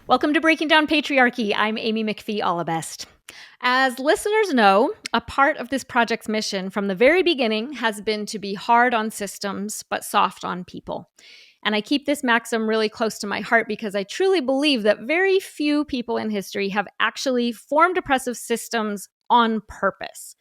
Welcome to Breaking Down Patriarchy. I'm Amy McPhie Allebest. As listeners know, a part of this project's mission from the very beginning has been to be hard on systems, but soft on people. And I keep this maxim really close to my heart because I truly believe that very few people in history have actually formed oppressive systems on purpose.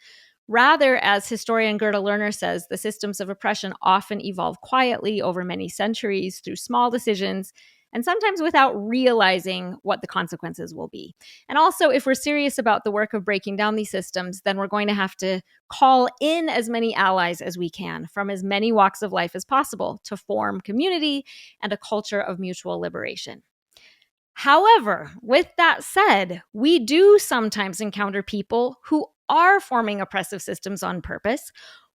Rather, as historian Gerda Lerner says, the systems of oppression often evolve quietly over many centuries through small decisions, and sometimes without realizing what the consequences will be. And also, if we're serious about the work of breaking down these systems, then we're going to have to call in as many allies as we can from as many walks of life as possible to form community and a culture of mutual liberation. However, with that said, we do sometimes encounter people who are forming oppressive systems on purpose,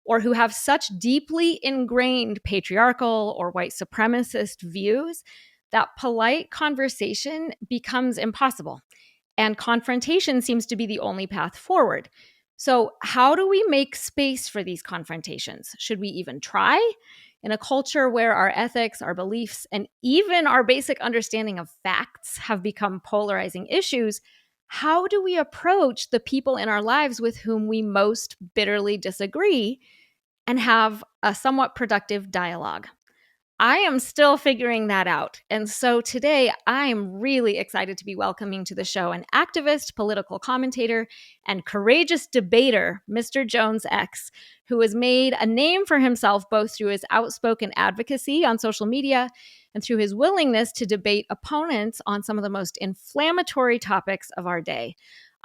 or who have such deeply ingrained patriarchal or white supremacist views that polite conversation becomes impossible, and confrontation seems to be the only path forward. So, how do we make space for these confrontations? Should we even try? In a culture where our ethics, our beliefs, and even our basic understanding of facts have become polarizing issues, how do we approach the people in our lives with whom we most bitterly disagree and have a somewhat productive dialogue? I am still figuring that out. And so today I'm really excited to be welcoming to the show an activist, political commentator, and courageous debater, Mr. Jones X, who has made a name for himself both through his outspoken advocacy on social media and through his willingness to debate opponents on some of the most inflammatory topics of our day.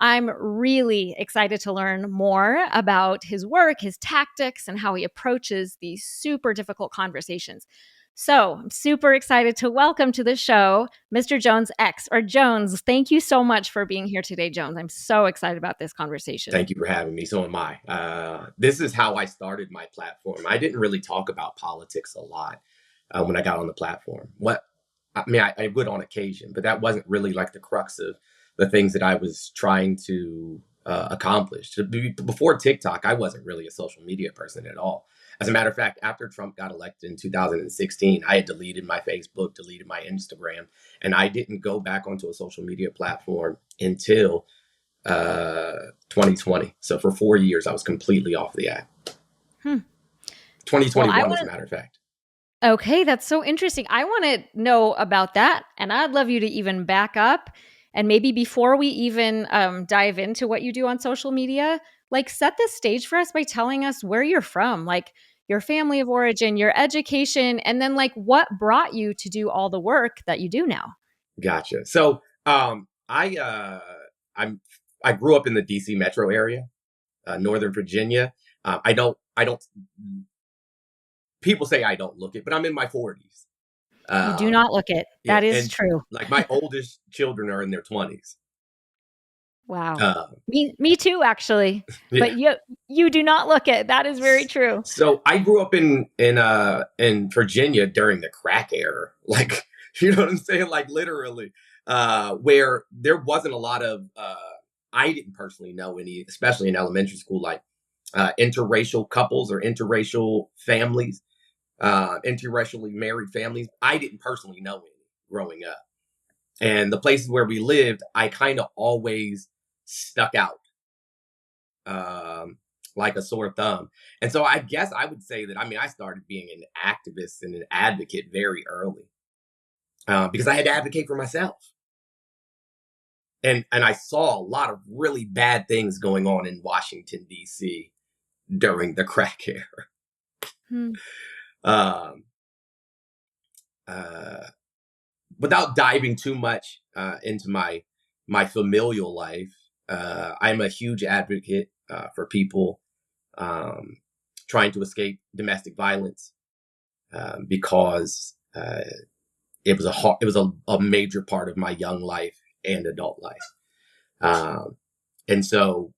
I'm really excited to learn more about his work, his tactics, and how he approaches these super difficult conversations. So I'm super excited to welcome to the show Mr. Jones X, or Jones. Thank you so much for being here today, Jones. I'm so excited about this conversation. Thank you for having me. So am I. This is how I started my platform. I didn't really talk about politics a lot when I got on the platform. I would on occasion, but that wasn't really like the crux of the things that I was trying to accomplish. Before TikTok, I wasn't really a social media person at all. As a matter of fact, after Trump got elected in 2016, I had deleted my Facebook, deleted my Instagram, and I didn't go back onto a social media platform until 2020. So for 4 years, I was completely off the app. 2021, as a matter of fact. Okay, that's so interesting. I want to know about that, and I'd love you to even back up. And maybe before we even dive into what you do on social media, like set the stage for us by telling us where you're from, like your family of origin, your education, and then like what brought you to do all the work that you do now. Gotcha. So I grew up in the DC metro area, Northern Virginia. I don't. People say I don't look it, but I'm in my 40s. You do not look it. That is true. Like my oldest children are in their 20s. Wow. Me too, actually. Yeah. But you do not look it. That is very true. So I grew up in Virginia during the crack era. Like, you know what I'm saying? Like literally, where there wasn't a lot of, I didn't personally know any, especially in elementary school, like interracial couples or interracial families, interracially married families. I didn't personally know any growing up. And the places where we lived, I kind of always stuck out like a sore thumb. And so I guess I would say that, I started being an activist and an advocate very early because I had to advocate for myself. And I saw a lot of really bad things going on in Washington, D.C. during the crack era. Without diving too much into my familial life, I'm a huge advocate for people trying to escape domestic violence because it was a major part of my young life and adult life. And so,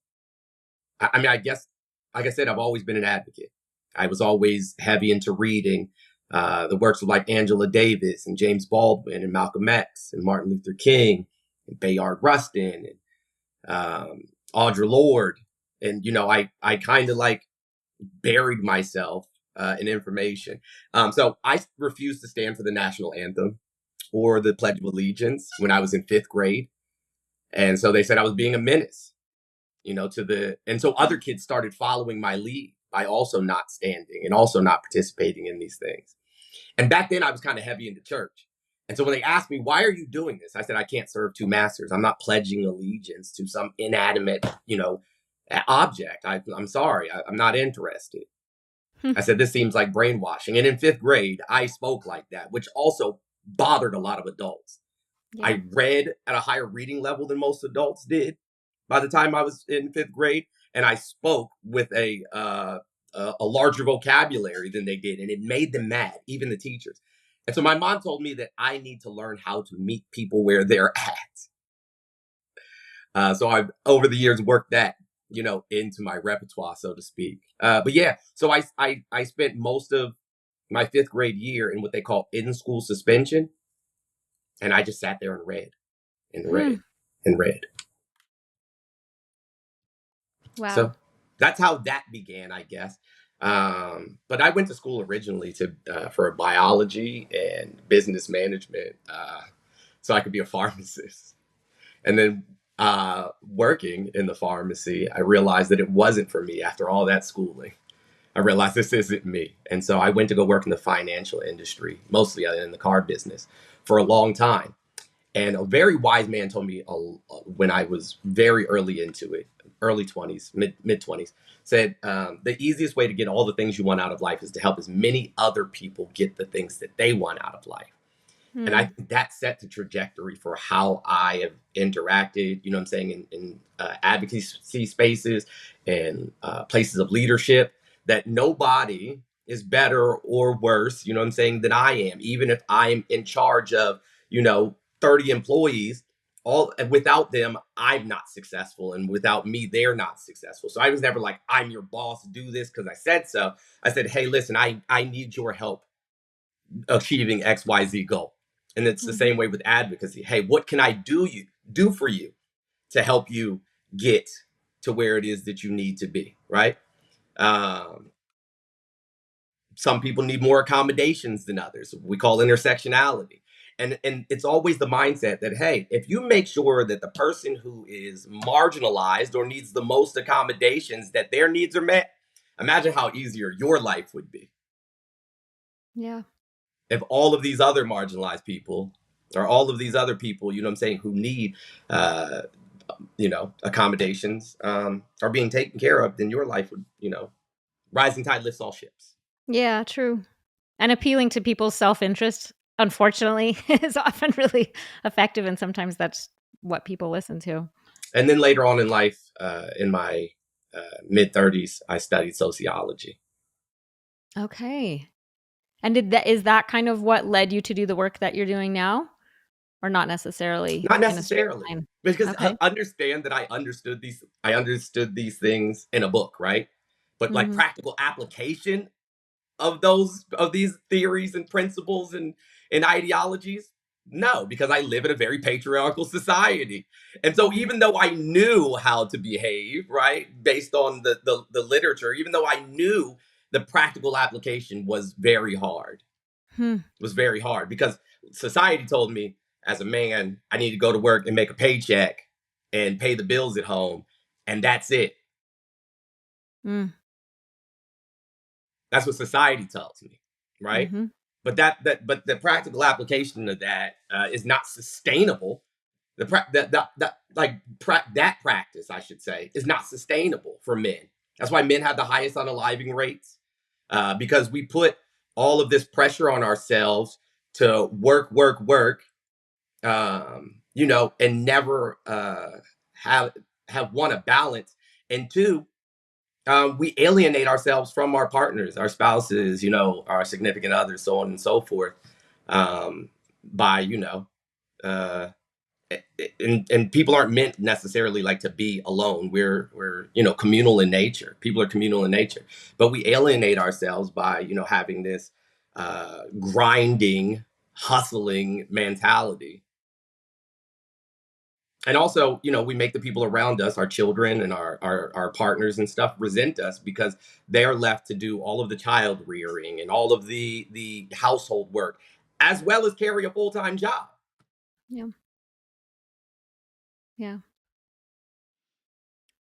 I guess, like I said, I've always been an advocate. I was always heavy into reading the works of like Angela Davis and James Baldwin and Malcolm X and Martin Luther King and Bayard Rustin and Audre Lorde. And, I kind of like buried myself in information. So I refused to stand for the national anthem or the Pledge of Allegiance when I was in 5th grade. And so they said I was being a menace, and so other kids started following my lead by also not standing and also not participating in these things. And back then I was kind of heavy into church. And so when they asked me, why are you doing this? I said, I can't serve two masters. I'm not pledging allegiance to some inanimate, object. I'm sorry. I'm not interested. Hmm. I said, this seems like brainwashing. And in 5th grade, I spoke like that, which also bothered a lot of adults. Yeah. I read at a higher reading level than most adults did by the time I was in 5th grade. And I spoke with a larger vocabulary than they did. And it made them mad, even the teachers. And so my mom told me that I need to learn how to meet people where they're at. So I've, over the years, worked that, into my repertoire, so to speak. But yeah, so I spent most of my 5th grade year in what they call in-school suspension. And I just sat there and read and read and read. Wow. So that's how that began, I guess. But I went to school originally for biology and business management, so I could be a pharmacist. And then working in the pharmacy, I realized that it wasn't for me after all that schooling. I realized this isn't me. And so I went to go work in the financial industry, mostly in the car business, for a long time. And a very wise man told me when I was very early into it, early 20s, mid 20s, said the easiest way to get all the things you want out of life is to help as many other people get the things that they want out of life. And I think that set the trajectory for how I have interacted, I'm saying, in advocacy spaces and places of leadership, that nobody is better or worse, I'm saying, than I am. Even if I'm in charge of, 30 employees, all without them, I'm not successful. And without me, they're not successful. So I was never like, I'm your boss, do this because I said so. I said, hey, listen, I need your help achieving XYZ goal. And it's the same way with advocacy. Hey, what can I do for you to help you get to where it is that you need to be, right? Some people need more accommodations than others. We call intersectionality. And it's always the mindset that, hey, if you make sure that the person who is marginalized or needs the most accommodations, that their needs are met, imagine how easier your life would be. Yeah. If all of these other marginalized people or all of these other people, who need, accommodations are being taken care of, then your life would, rising tide lifts all ships. Yeah, true. And appealing to people's self-interest, unfortunately, is often really effective. And sometimes that's what people listen to. And then later on in life, in my mid 30s, I studied sociology. Okay. And is that kind of what led you to do the work that you're doing now? Or not necessarily Not in a straight necessarily, line? because Okay. understand that I understood these things in a book, right? But like practical application of these theories and principles and ideologies, no, because I live in a very patriarchal society. And so even though I knew how to behave, right, based on the literature, even though I knew, the practical application was very hard. Was very hard because society told me, as a man, I need to go to work and make a paycheck and pay the bills at home, and that's it. That's what society tells me, right? But but the practical application of that is not sustainable. That practice, I should say, is not sustainable for men. That's why men have the highest unaliving rates, because we put all of this pressure on ourselves to work, and never have one, a balance, and two, we alienate ourselves from our partners, our spouses, our significant others, so on and so forth, by, and people aren't meant necessarily like to be alone. We're communal in nature. People are communal in nature, but we alienate ourselves by, having this grinding, hustling mentality. And also, we make the people around us, our children and our partners and stuff, resent us because they're left to do all of the child rearing and all of the household work as well as carry a full-time job. Yeah. Yeah.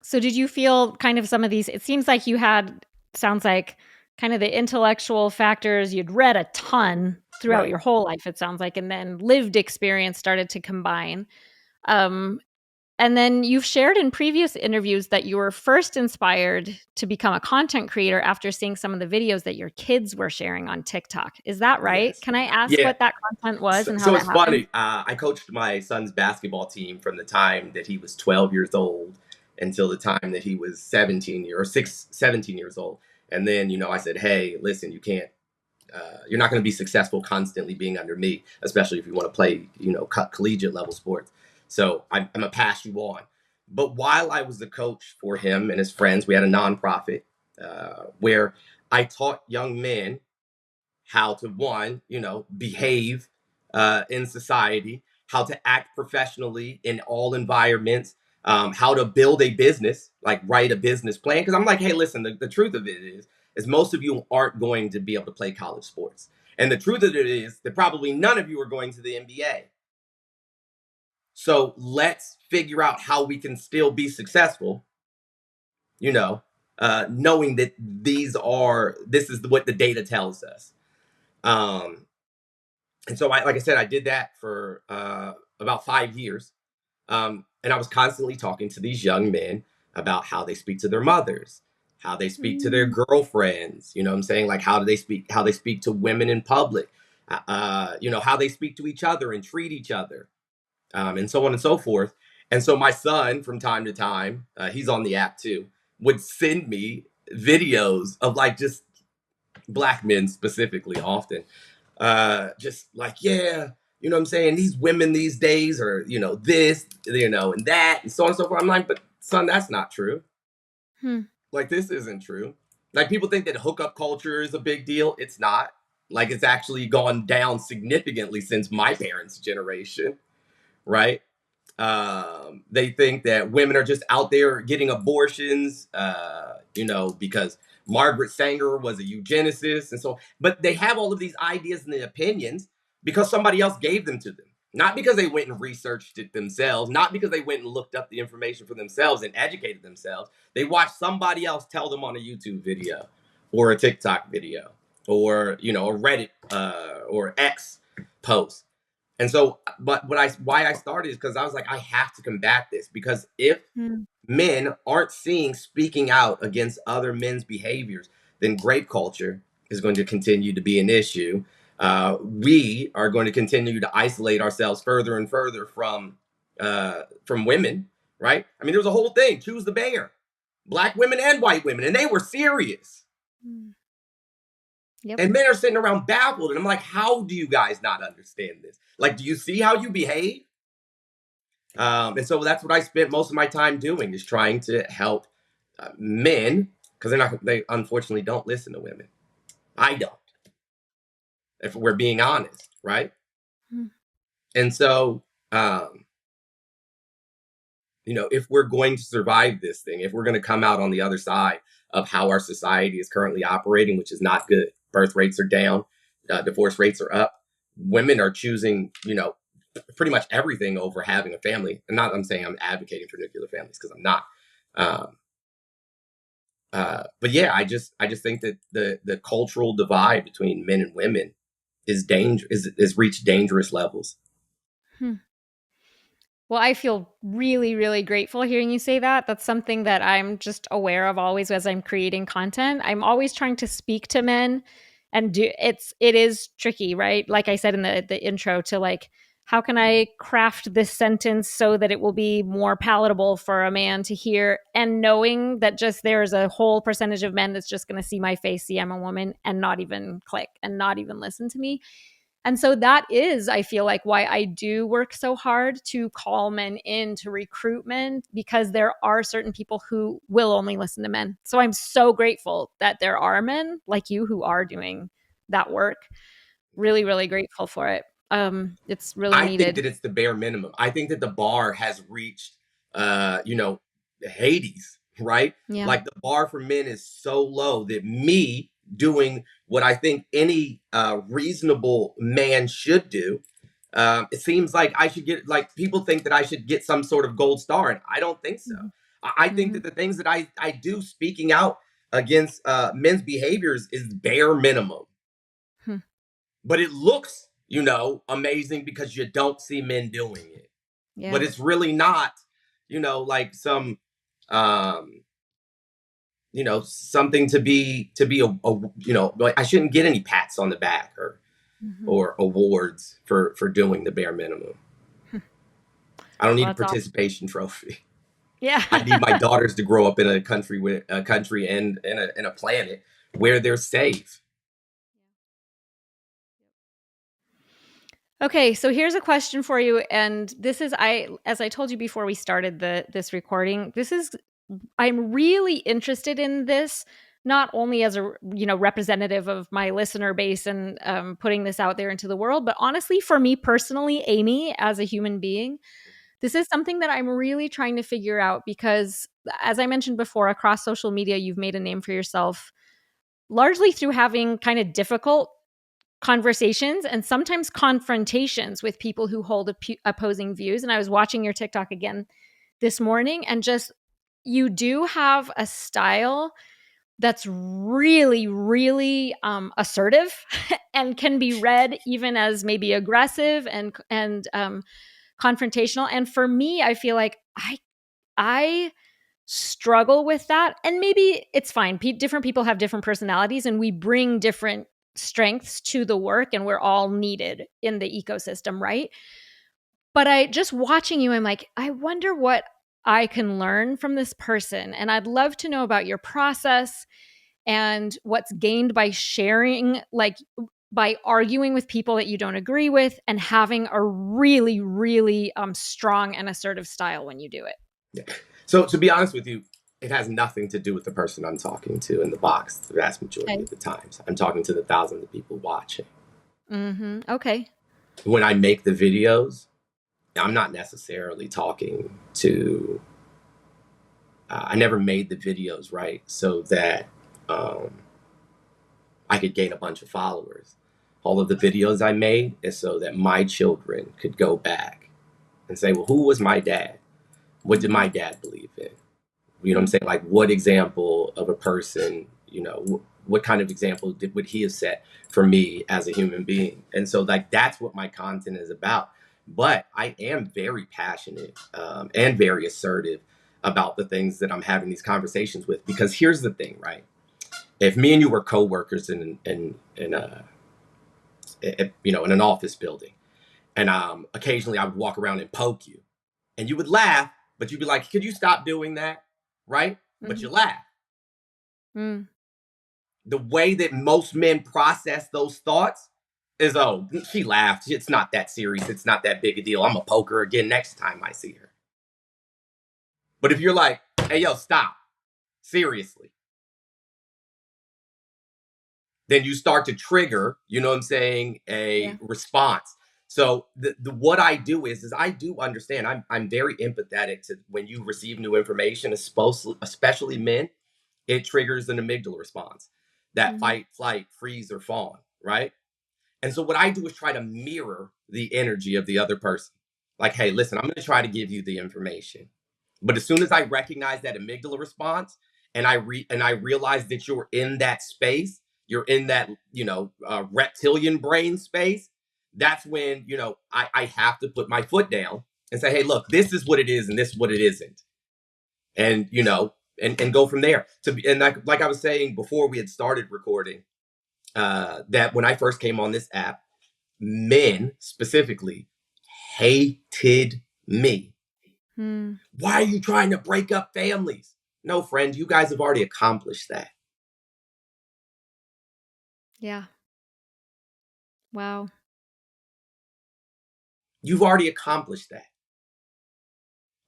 So did you feel kind of some of these, it seems like you had, sounds like kind of the intellectual factors, you'd read a ton throughout Right. your whole life, it sounds like, and then lived experience started to combine. Um, and then you've shared in previous interviews that you were first inspired to become a content creator after seeing some of the videos that your kids were sharing on TikTok. Is that right? Yes. Can I ask Yeah. what that content was and how So that it's happened? funny. I coached my son's basketball team from the time that he was 12 years old until the time that he was 17 years old. And then, I said, hey, listen, you can't, you're not going to be successful constantly being under me, especially if you want to play, collegiate level sports. So I'm going to pass you on. But while I was the coach for him and his friends, we had a nonprofit where I taught young men how to, one, behave in society, how to act professionally in all environments, how to build a business, like write a business plan. Because I'm like, hey, listen, the truth of it is most of you aren't going to be able to play college sports. And the truth of it is that probably none of you are going to the NBA. So let's figure out how we can still be successful, knowing that this is what the data tells us. Um, and so like I said, I did that for about 5 years. And I was constantly talking to these young men about how they speak to their mothers, how they speak to their Mm, girlfriends, what I'm saying? Like how they speak to women in public, how they speak to each other and treat each other, and so on and so forth. And so my son, from time to time, he's on the app too, would send me videos of like just black men specifically often just like, yeah, what I'm saying, these women these days are, this, and that, and so on and so forth. I'm like, but son, that's not true. hmm, Like, this isn't true. Like, people think that hookup culture is a big deal. It's not. Like, it's actually gone down significantly since my parents' generation, right? They think that women are just out there getting abortions, because Margaret Sanger was a eugenicist. And so, but they have all of these ideas and the opinions because somebody else gave them to them. Not because they went and researched it themselves, not because they went and looked up the information for themselves and educated themselves. They watched somebody else tell them on a YouTube video or a TikTok video or, a Reddit or X post. And so, but why I started is because I was like, I have to combat this, because if hmm, men aren't speaking out against other men's behaviors, then grape culture is going to continue to be an issue. We are going to continue to isolate ourselves further and further from women, right? I mean, there was a whole thing, choose the bear, black women and white women, and they were serious. hmm. Yep. And men are sitting around baffled, and I'm like, how do you guys not understand this? Like, do you see how you behave? And so that's what I spent most of my time doing, is trying to help men, because they unfortunately don't listen to women. I don't, if we're being honest, right? Hmm, And so, if we're going to survive this thing, if we're going to come out on the other side of how our society is currently operating, which is not good, birth rates are down, divorce rates are up, women are choosing, pretty much everything over having a family. And not, I'm saying I'm advocating for nuclear families, because I'm not. Um, but yeah, I just think that the cultural divide between men and women is reached dangerous levels. hmm. Well, I feel really, really grateful hearing you say that. That's something that I'm just aware of always as I'm creating content. I'm always trying to speak to men and it is tricky, right? Like I said in the intro, to like, how can I craft this sentence so that it will be more palatable for a man to hear, and knowing that just there's a whole percentage of men that's just going to see my face, see I'm a woman, and not even click and not even listen to me. And so that is, I feel like, why I do work so hard to call men into recruitment, because there are certain people who will only listen to men. So I'm so grateful that there are men like you who are doing that work. Really, really grateful for it. It's really I think needed. that it's the bare minimum. I think that the bar has reached, you know, Hades, right? Yeah. Like, the bar for men is so low that me doing what I think any reasonable man should do. It seems like I should get, like, people think that I should get some sort of gold star, and I don't think so. I think Mm-hmm. that the things that I do speaking out against men's behaviors is bare minimum. Hmm. But it looks, amazing because you don't see men doing it. Yeah. But it's really not, like some, um, something to be like, I shouldn't get any pats on the back or Mm-hmm. or awards for doing the bare minimum. I don't Well, need a that's awesome. participation trophy. Yeah. I need my daughters to grow up in a country and in a planet where they're safe. Okay, so here's a question for you, and this is as I told you before we started this recording, I'm really interested in this, not only as a representative of my listener base and putting this out there into the world, but honestly for me personally, Amy, as a human being, this is something that I'm really trying to figure out because, as I mentioned before, across social media, you've made a name for yourself largely through having kind of difficult conversations and sometimes confrontations with people who hold opposing views. And I was watching your TikTok again this morning, and just, you do have a style that's really, really assertive and can be read even as maybe aggressive and confrontational. And for me, I feel like I struggle with that. And maybe it's fine. Different people have different personalities and we bring different strengths to the work, and we're all needed in the ecosystem, right? But I just watching you, I'm like, I wonder what I can learn from this person. And I'd love to know about your process and what's gained by sharing, like by arguing with people that you don't agree with and having a really, really strong and assertive style when you do it. Yeah. So to be honest with you, it has nothing to do with the person I'm talking to in the box the vast majority Okay. of the times. I'm talking to the thousands of people watching. Mm-hmm. Okay. When I make the videos, I'm not necessarily talking to, I never made the videos, right, so that I could gain a bunch of followers. All of the videos I made is so that my children could go back and say, well, who was my dad? What did my dad believe in? You know what I'm saying? Like, what example of a person, what kind of example would he have set for me as a human being? And so, like, that's what my content is about. But I am very passionate and very assertive about the things that I'm having these conversations with. Because here's the thing, right? If me and you were coworkers in an office building, and occasionally I would walk around and poke you, and you would laugh, but you'd be like, could you stop doing that? Right? But Mm-hmm. you laugh. Mm. The way that most men process those thoughts is, oh, she laughed. It's not that serious. It's not that big a deal. I'm going to poke her again next time I see her. But if you're like, hey, yo, stop. Seriously. Then you start to trigger, you know what I'm saying, Yeah. a response. So what I do is I do understand. I'm very empathetic to when you receive new information, especially men. It triggers an amygdala response, that Mm-hmm. fight, flight, freeze, or fawn, right? And so what I do is try to mirror the energy of the other person. Like, hey, listen, I'm going to try to give you the information. But as soon as I recognize that amygdala response and I realize that you're in that space, you're in that, reptilian brain space, that's when, I have to put my foot down and say, hey, look, this is what it is and this is what it isn't. And, and go from there. And like I was saying before we had started recording, that when I first came on this app, men specifically hated me. Mm. Why are you trying to break up families? No, friend, you guys have already accomplished that. Yeah. Wow. You've already accomplished that.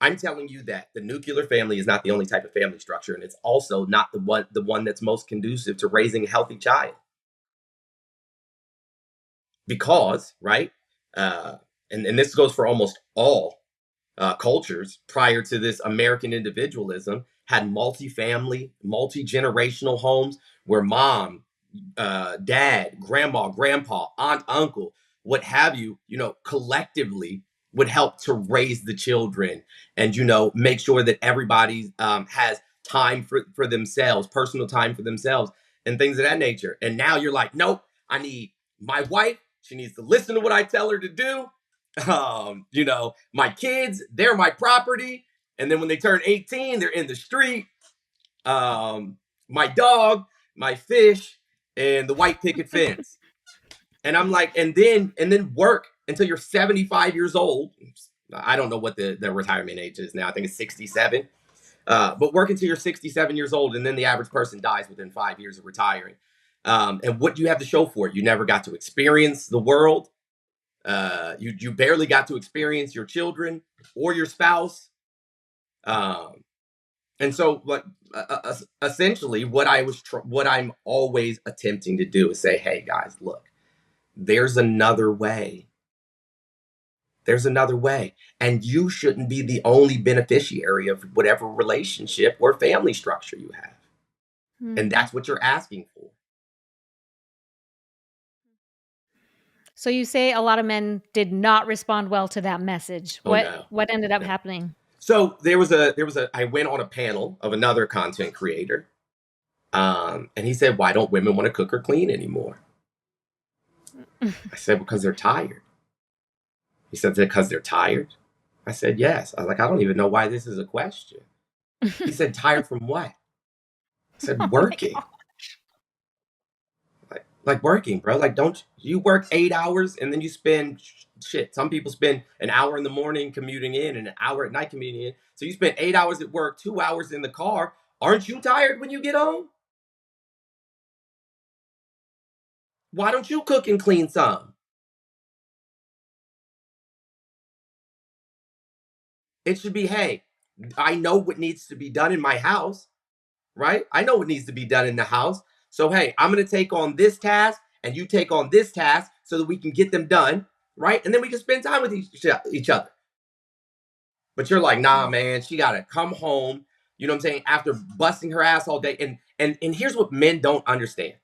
I'm telling you that the nuclear family is not the only type of family structure, and it's also not the one that's most conducive to raising a healthy child. Because, right, and this goes for almost all cultures prior to this American individualism, had multi-family, multi-generational homes where mom, dad, grandma, grandpa, aunt, uncle, what have you, collectively would help to raise the children and, make sure that everybody has time for themselves, personal time for themselves and things of that nature. And now you're like, nope, I need my wife. She needs to listen to what I tell her to do. My kids, they're my property. And then when they turn 18, they're in the street. My dog, my fish, and the white picket fence. And I'm like, and then work until you're 75 years old. I don't know what the retirement age is now. I think it's 67. But work until you're 67 years old, and then the average person dies within 5 years of retiring. And what do you have to show for it? You never got to experience the world. You barely got to experience your children or your spouse. And so, essentially, what I'm always attempting to do is say, hey guys, look, there's another way. There's another way. And you shouldn't be the only beneficiary of whatever relationship or family structure you have. Mm-hmm. And that's what you're asking for. So you say a lot of men did not respond well to that message. What ended up happening? So I went on a panel of another content creator. And he said, why don't women want to cook or clean anymore? I said, because they're tired. He said, because they're tired? I said, yes. I was like, I don't even know why this is a question. He said, tired from what? I said, working. Like working, bro. Like, don't you work 8 hours and then you spend some people spend an hour in the morning commuting in and an hour at night commuting in. So you spend 8 hours at work, 2 hours in the car. Aren't you tired when you get home? Why don't you cook and clean some? It should be, hey, I know what needs to be done in my house, right? I know what needs to be done in the house. So, hey, I'm going to take on this task and you take on this task so that we can get them done, right? And then we can spend time with each other. But you're like, nah, man, she got to come home, you know what I'm saying, after busting her ass all day. And here's what men don't understand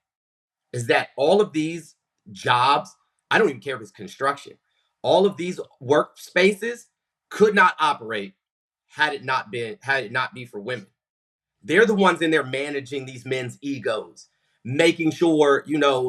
is that all of these jobs, I don't even care if it's construction, all of these workspaces could not operate had it not be for women. They're the ones in there managing these men's egos, making sure,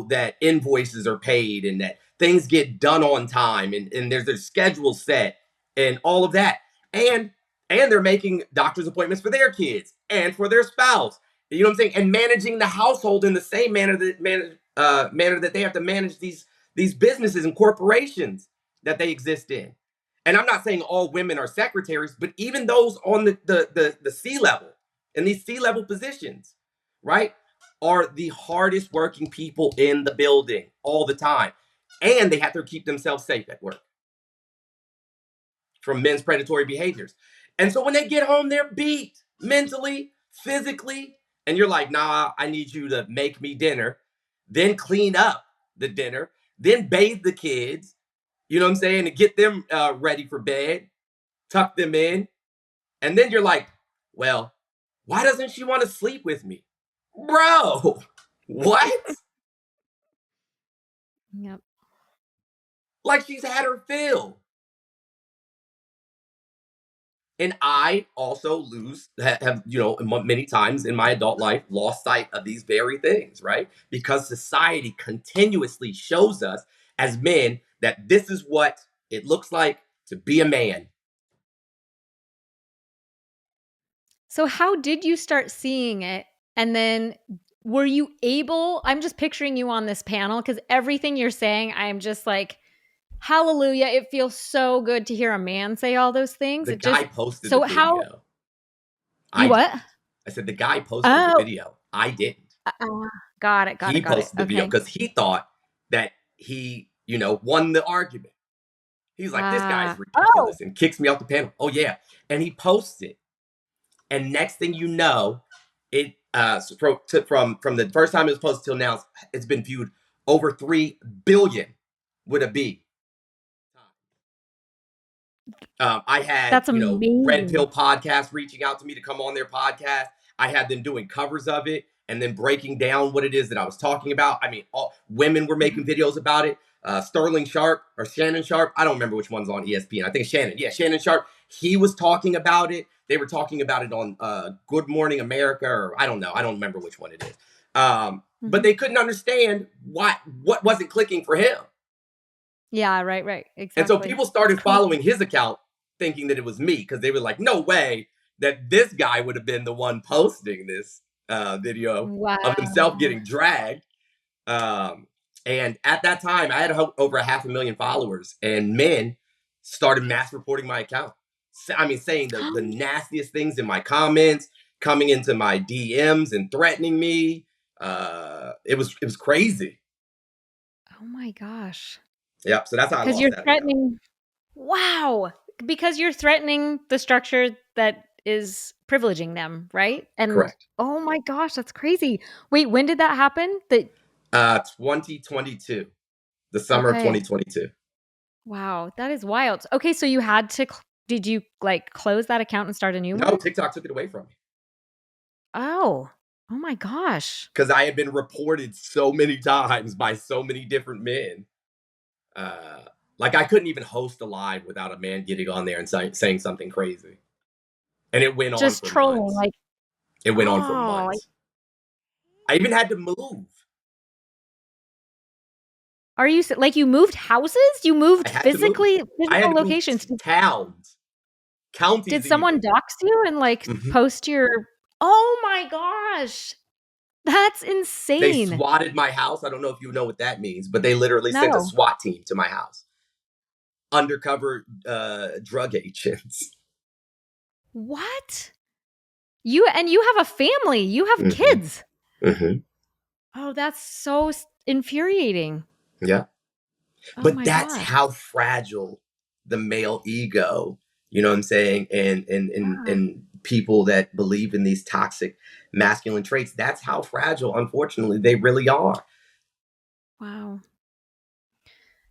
that invoices are paid and that things get done on time and there's a schedule set and all of that. And they're making doctor's appointments for their kids and for their spouse. You know what I'm saying? And managing the household in the same manner that they have to manage these businesses and corporations that they exist in. And I'm not saying all women are secretaries, but even those on the C level, in these C-level positions, right, are the hardest working people in the building all the time. And they have to keep themselves safe at work from men's predatory behaviors. And so when they get home, they're beat mentally, physically. And you're like, nah, I need you to make me dinner, then clean up the dinner, then bathe the kids, you know what I'm saying, to get them ready for bed, tuck them in. And then you're like, well, why doesn't she want to sleep with me? Bro, what? Yep. Like she's had her fill. And I also have, many times in my adult life, lost sight of these very things, right? Because society continuously shows us as men that this is what it looks like to be a man. So how did you start seeing it? And then were you able, I'm just picturing you on this panel because everything you're saying, I'm just like, hallelujah. It feels so good to hear a man say all those things. The guy posted the video. What? I said the guy posted the video. I didn't. Got it. He posted the video because he thought that he, won the argument. He's like, this guy's ridiculous and kicks me off the panel. Oh, yeah. And he posts it. And next thing you know, it from the first time it was posted till now, it's been viewed over 3 billion with a B. I had, Red Pill Podcast reaching out to me to come on their podcast. I had them doing covers of it. and then breaking down what it is that I was talking about. I mean, all women were making videos about it. Sterling Sharp or Shannon Sharp, I don't remember which one's on ESPN. I think Shannon. Yeah, Shannon Sharp. He was talking about it. They were talking about it on Good Morning America, or I don't know. I don't remember which one it is. But they couldn't understand what wasn't clicking for him. Yeah, right. Exactly. And so people started following his account thinking that it was me, because they were like, no way that this guy would have been the one posting this video of himself getting dragged. And at that time, I had over 500,000 followers, and men started mass reporting my account. I mean, saying the nastiest things in my comments, coming into my DMs and threatening me. It was crazy. Oh my gosh. Yep. So that's how I lost you're that threatening. account. Wow. Because you're threatening the structure that is privileging them, right? And Correct. Oh my gosh, that's crazy. Wait, when did that happen? 2022, the summer of 2022. Wow, that is wild. Okay, so you had to. Did you like close that account and start a new one? No, TikTok took it away from me. Oh my gosh. Because I had been reported so many times by so many different men. Like I couldn't even host a live without a man getting on there and saying something crazy. And it went Just on for trolling, months. like It went on for months. I even had to move. Are you like you moved houses? You moved physical locations? Towns. Counties. Did someone dox you and like post your? Oh my gosh, that's insane. They swatted my house. I don't know if you know what that means, but they literally sent a SWAT team to my house. Undercover drug agents. What? You have a family. You have kids. Oh, that's so infuriating. Yeah. But that's how fragile the male ego, you know what I'm saying? And people that believe in these toxic masculine traits, that's how fragile, unfortunately, they really are. Wow.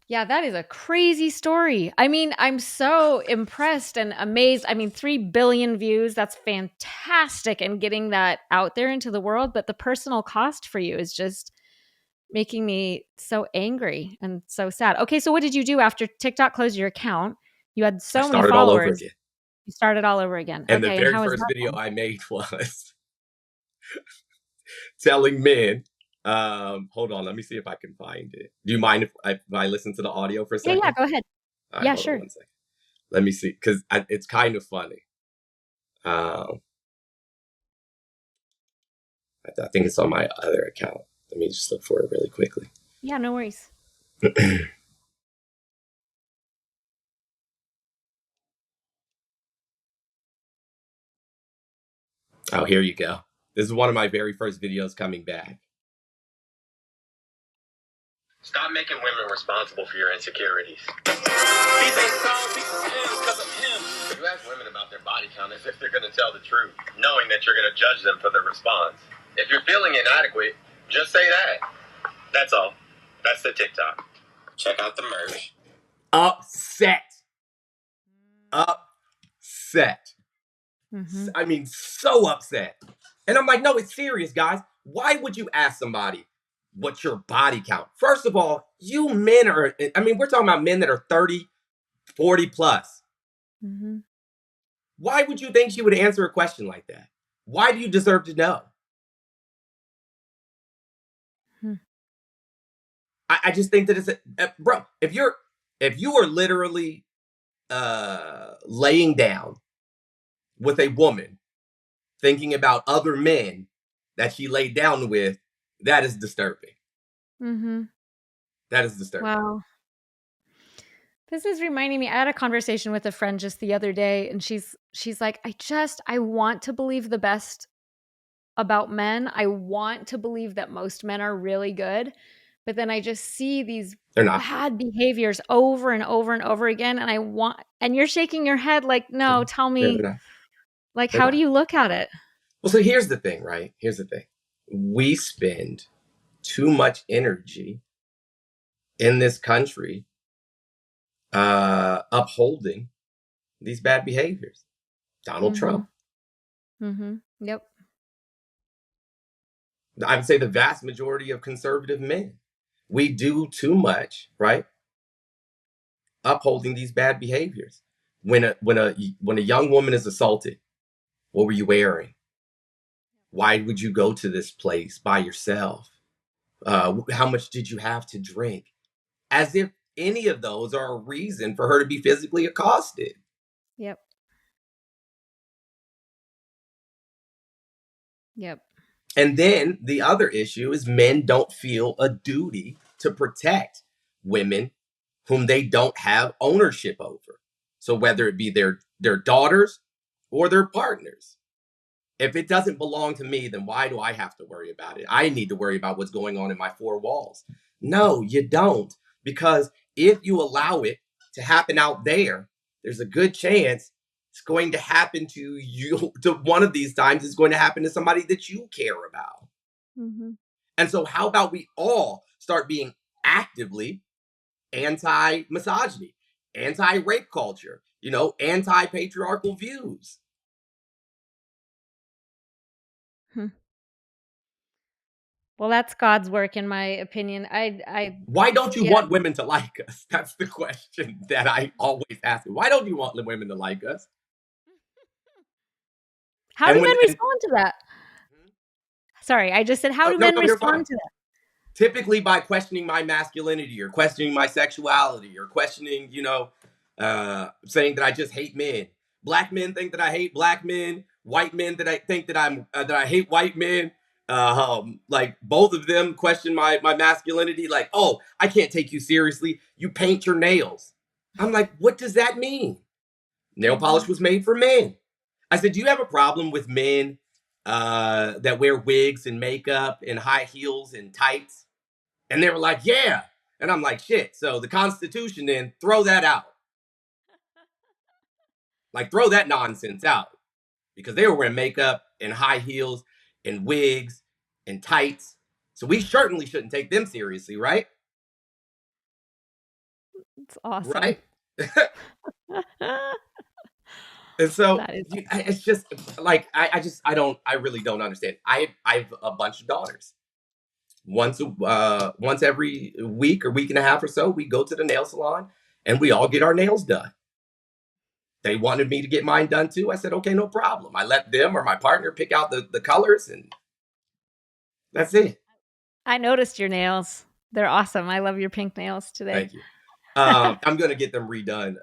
Yeah, that is a crazy story. I mean, I'm so impressed and amazed. I mean, 3 billion views, that's fantastic, and getting that out there into the world. But the personal cost for you is just making me so angry and so sad. Okay, so what did you do after TikTok closed your account? You had so many followers. All over again. You started all over again. And the very first video I made was telling men, hold on, let me see if I can find it. Do you mind if I listen to the audio for a second? Yeah, go ahead. Right, yeah, sure. 1 second. Let me see, because it's kind of funny. I think it's on my other account. Let me just look for it really quickly. Yeah, no worries. Oh, here you go. This is one of my very first videos coming back. Stop making women responsible for your insecurities. These ain't solid pieces of because of him. You ask women about their body count as if they're going to tell the truth, knowing that you're going to judge them for their response. If you're feeling inadequate, just say that. That's all. That's the TikTok. Check out the merch. Upset. I mean, so upset. And I'm like, no, it's serious, guys. Why would you ask somebody what's your body count? First of all, you men are, I mean, we're talking about men that are 30, 40 plus. Why would you think she would answer a question like that? Why do you deserve to know? I just think that it's, bro, if you are literally laying down with a woman thinking about other men that she laid down with, that is disturbing. That is disturbing. Wow. This is reminding me, I had a conversation with a friend just the other day, and she's like, I want to believe the best about men. I want to believe that most men are really good, but then I just see these bad behaviors over and over and over again. And you're shaking your head like, no, tell me, like, how do you look at it? Well, so here's the thing, right? Here's the thing. We spend too much energy in this country upholding these bad behaviors. Donald Trump. Yep. I would say the vast majority of conservative men. We do too much, right? Upholding these bad behaviors. When a young woman is assaulted, what were you wearing? Why would you go to this place by yourself? How much did you have to drink? As if any of those are a reason for her to be physically accosted. Yep. Yep. And then the other issue is men don't feel a duty to protect women whom they don't have ownership over. So whether it be their daughters or their partners. If it doesn't belong to me, then why do I have to worry about it? I need to worry about what's going on in my four walls. No, you don't. Because if you allow it to happen out there, there's a good chance it's going to happen to you. To one of these times, it's going to happen to somebody that you care about. Mm-hmm. And so, how about we all start being actively anti misogyny, anti rape culture, anti patriarchal views? Hmm. Well, that's God's work, in my opinion. I Why don't you yeah. want women to like us? That's the question that I always ask. Why don't you want women to like us? How And do when men and respond to that? Sorry, I just said, how do no, men no, you're fine. respond to that? Typically by questioning my masculinity or questioning my sexuality or questioning, saying that I just hate men. Black men think that I hate black men. White men that I think that I hate white men. Like both of them question my masculinity. Like, oh, I can't take you seriously. You paint your nails. I'm like, what does that mean? Nail polish was made for men. I said, do you have a problem with men that wear wigs and makeup and high heels and tights? And they were like, yeah. And I'm like, shit. So the Constitution, then throw that out. Like, throw that nonsense out. Because they were wearing makeup and high heels and wigs and tights. So we certainly shouldn't take them seriously, right? It's awesome. Right. And so That is it's just like I really don't understand. I've a bunch of daughters. Once every week or week and a half or so, we go to the nail salon and we all get our nails done. They wanted me to get mine done too. I said, okay, no problem. I let them or my partner pick out the colors, and that's it. I noticed your nails. They're awesome. I love your pink nails today. Thank you. I'm gonna get them redone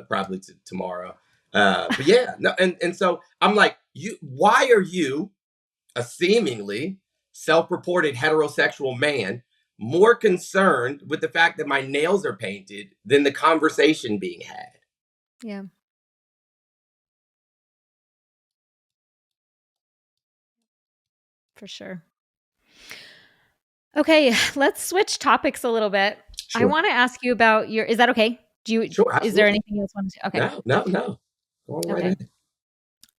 probably tomorrow. But yeah, no, and so I'm like, why are you, a seemingly self-reported heterosexual man, more concerned with the fact that my nails are painted than the conversation being had? Yeah, for sure. Okay, let's switch topics a little bit. I Sure, want to ask you about is that okay? sure, Is there absolutely. anything else you want to say? Okay. No, no, no. Go on right Okay. ahead.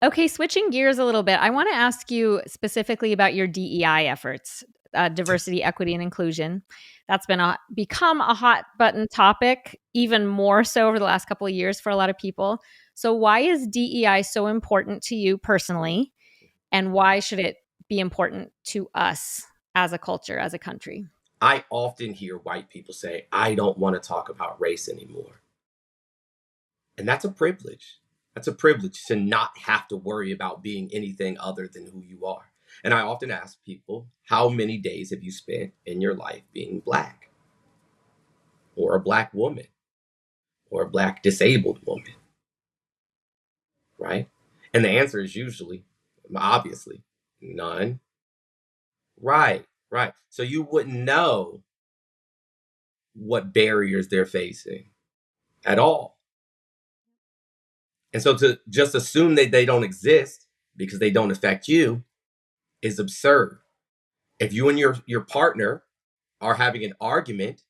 Okay, switching gears a little bit. I want to ask you specifically about your DEI efforts, diversity, equity, and inclusion. That's become a hot button topic, even more so over the last couple of years for a lot of people. So, why is DEI so important to you personally, and why should it be important to us as a culture, as a country? I often hear white people say, I don't want to talk about race anymore. And that's a privilege. That's a privilege to not have to worry about being anything other than who you are. And I often ask people, how many days have you spent in your life being black or a black woman or a black disabled woman? Right? And the answer is usually, obviously, none. Right, right. So you wouldn't know what barriers they're facing at all. And so to just assume that they don't exist because they don't affect you is absurd. If you and your partner are having an argument,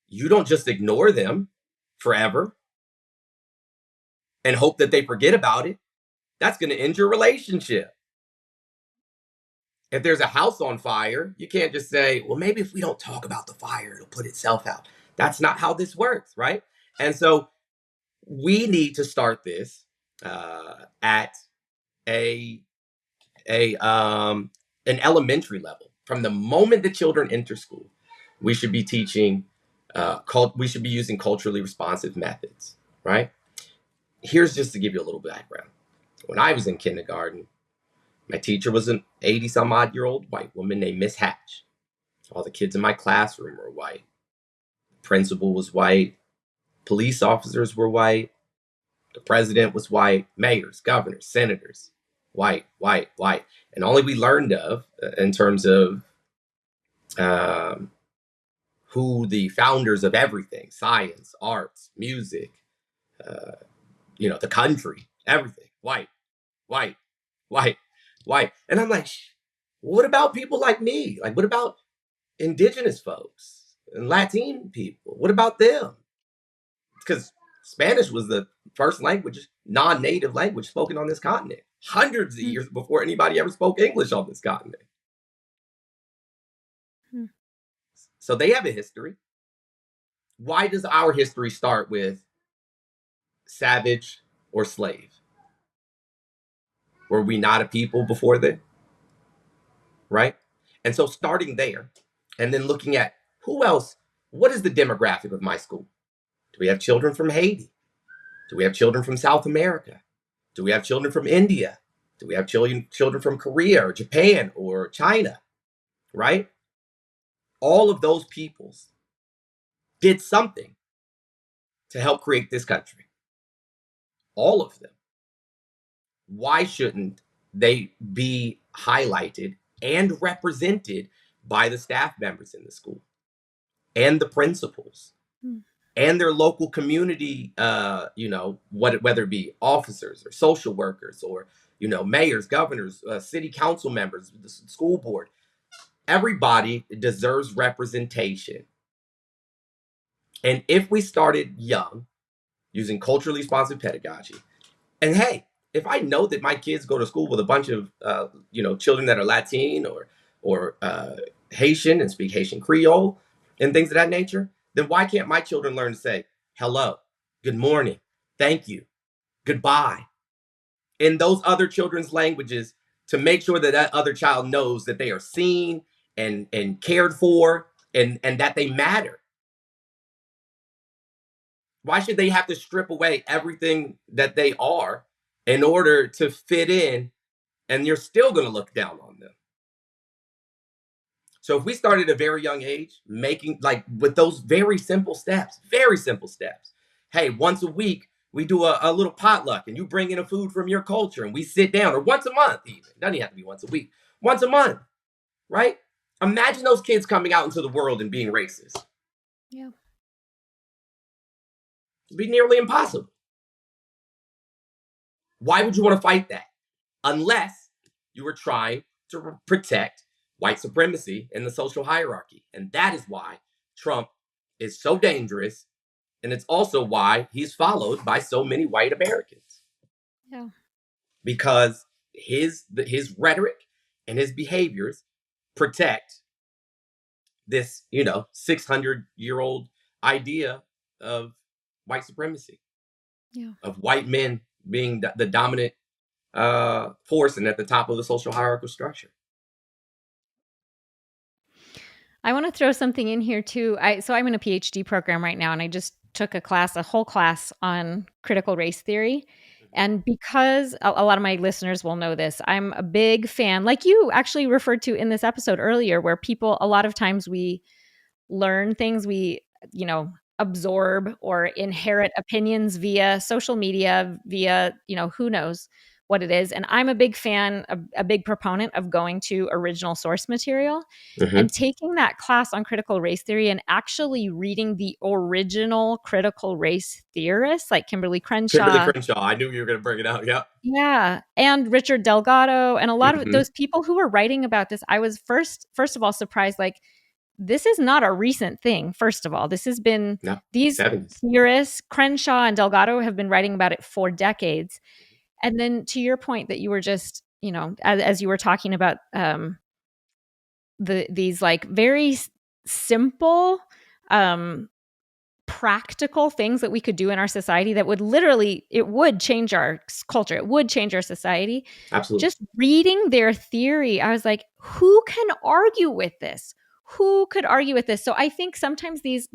you don't just ignore them forever and hope that they forget about it. That's going to end your relationship. If there's a house on fire, you can't just say, well, maybe if we don't talk about the fire, it'll put itself out. That's not how this works, right? And so we need to start this at a an elementary level. From the moment the children enter school, we should be teaching, we should be using culturally responsive methods, right? Here's just to give you a little background. When I was in kindergarten, my teacher was an 80 some odd year old white woman named Miss Hatch. All the kids in my classroom were white. The principal was white. Police officers were white. The president was white. Mayors, governors, senators, white, white, white. And all we learned of in terms of um, who the founders of everything, science, arts, music, uh, the country, everything, white, white, white, white. And I'm like, what about people like me? Like, what about indigenous folks and Latin people? What about them? Because Spanish was the first language, non-native language spoken on this continent, hundreds of years before anybody ever spoke English on this continent. So they have a history. Why does our history start with savage or slave? Were we not a people before then? Right? And so starting there and then looking at who else, what is the demographic of my school? Do we have children from Haiti? Do we have children from South America? Do we have children from India? Do we have children from Korea or Japan or China? Right? All of those peoples did something to help create this country. All of them. Why shouldn't they be highlighted and represented by the staff members in the school and the principals and their local community, whether it be officers or social workers or, mayors, governors, city council members, the school board? Everybody deserves representation. And if we started young using culturally responsive pedagogy, and hey, if I know that my kids go to school with a bunch of, children that are Latin or Haitian and speak Haitian Creole and things of that nature, then why can't my children learn to say hello, good morning, thank you, goodbye, in those other children's languages to make sure that that other child knows that they are seen and cared for and that they matter? Why should they have to strip away everything that they are in order to fit in, and you're still going to look down on them? So if we start at a very young age, making with those very simple steps. Hey, once a week, we do a little potluck and you bring in a food from your culture and we sit down, or once a month even. It doesn't even have to be once a week. Once a month, right? Imagine those kids coming out into the world and being racist. Yeah. It'd be nearly impossible. Why would you want to fight that? Unless you were trying to protect white supremacy in the social hierarchy. And that is why Trump is so dangerous. And it's also why he's followed by so many white Americans. Yeah. Because his rhetoric and his behaviors protect this, 600-year-old idea of white supremacy. Yeah. Of white men being the dominant force and at the top of the social hierarchical structure. I want to throw something in here too. So I'm in a PhD program right now, and I just took a whole class on critical race theory. And because a lot of my listeners will know this, I'm a big fan, like you actually referred to in this episode earlier, where a lot of times we learn things, we, absorb or inherit opinions via social media, via, who knows what it is. And I'm a big fan, a big proponent of going to original source material and taking that class on critical race theory and actually reading the original critical race theorists like Kimberly Crenshaw. I knew you were going to bring it out. Yeah. Yeah. And Richard Delgado and a lot of those people who were writing about this. I was first of all surprised, like, this is not a recent thing. First of all, this has been these 70s. Theorists, Crenshaw and Delgado, have been writing about it for decades. And then to your point that you were just, as you were talking about these like very simple practical things that we could do in our society that would literally, it would change our culture. It would change our society. Absolutely. Just reading their theory, I was like, who can argue with this? Who could argue with this? So I think sometimes these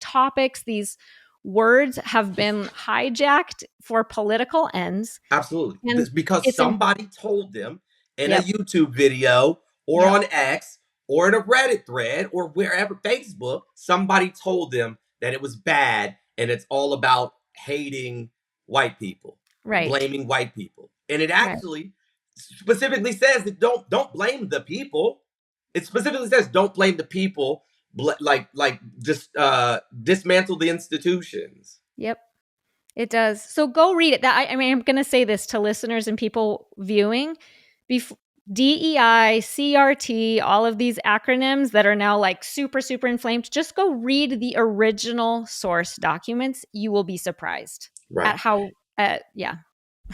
topics, these words have been hijacked for political ends. Absolutely. And Because it's in, somebody told them in a yep, YouTube video or yep, on X or in a Reddit thread or wherever, Facebook, somebody told them that it was bad and it's all about hating white people, right, blaming white people. And it right, actually specifically says that don't blame the people. It specifically says don't blame the people, like just dismantle the institutions. yep. It does. So go read it. That I mean, I'm going to say this to listeners and people viewing. DEI, CRT, all of these acronyms that are now like super, super inflamed. Just go read the original source documents. You will be surprised Right. at how. Yeah.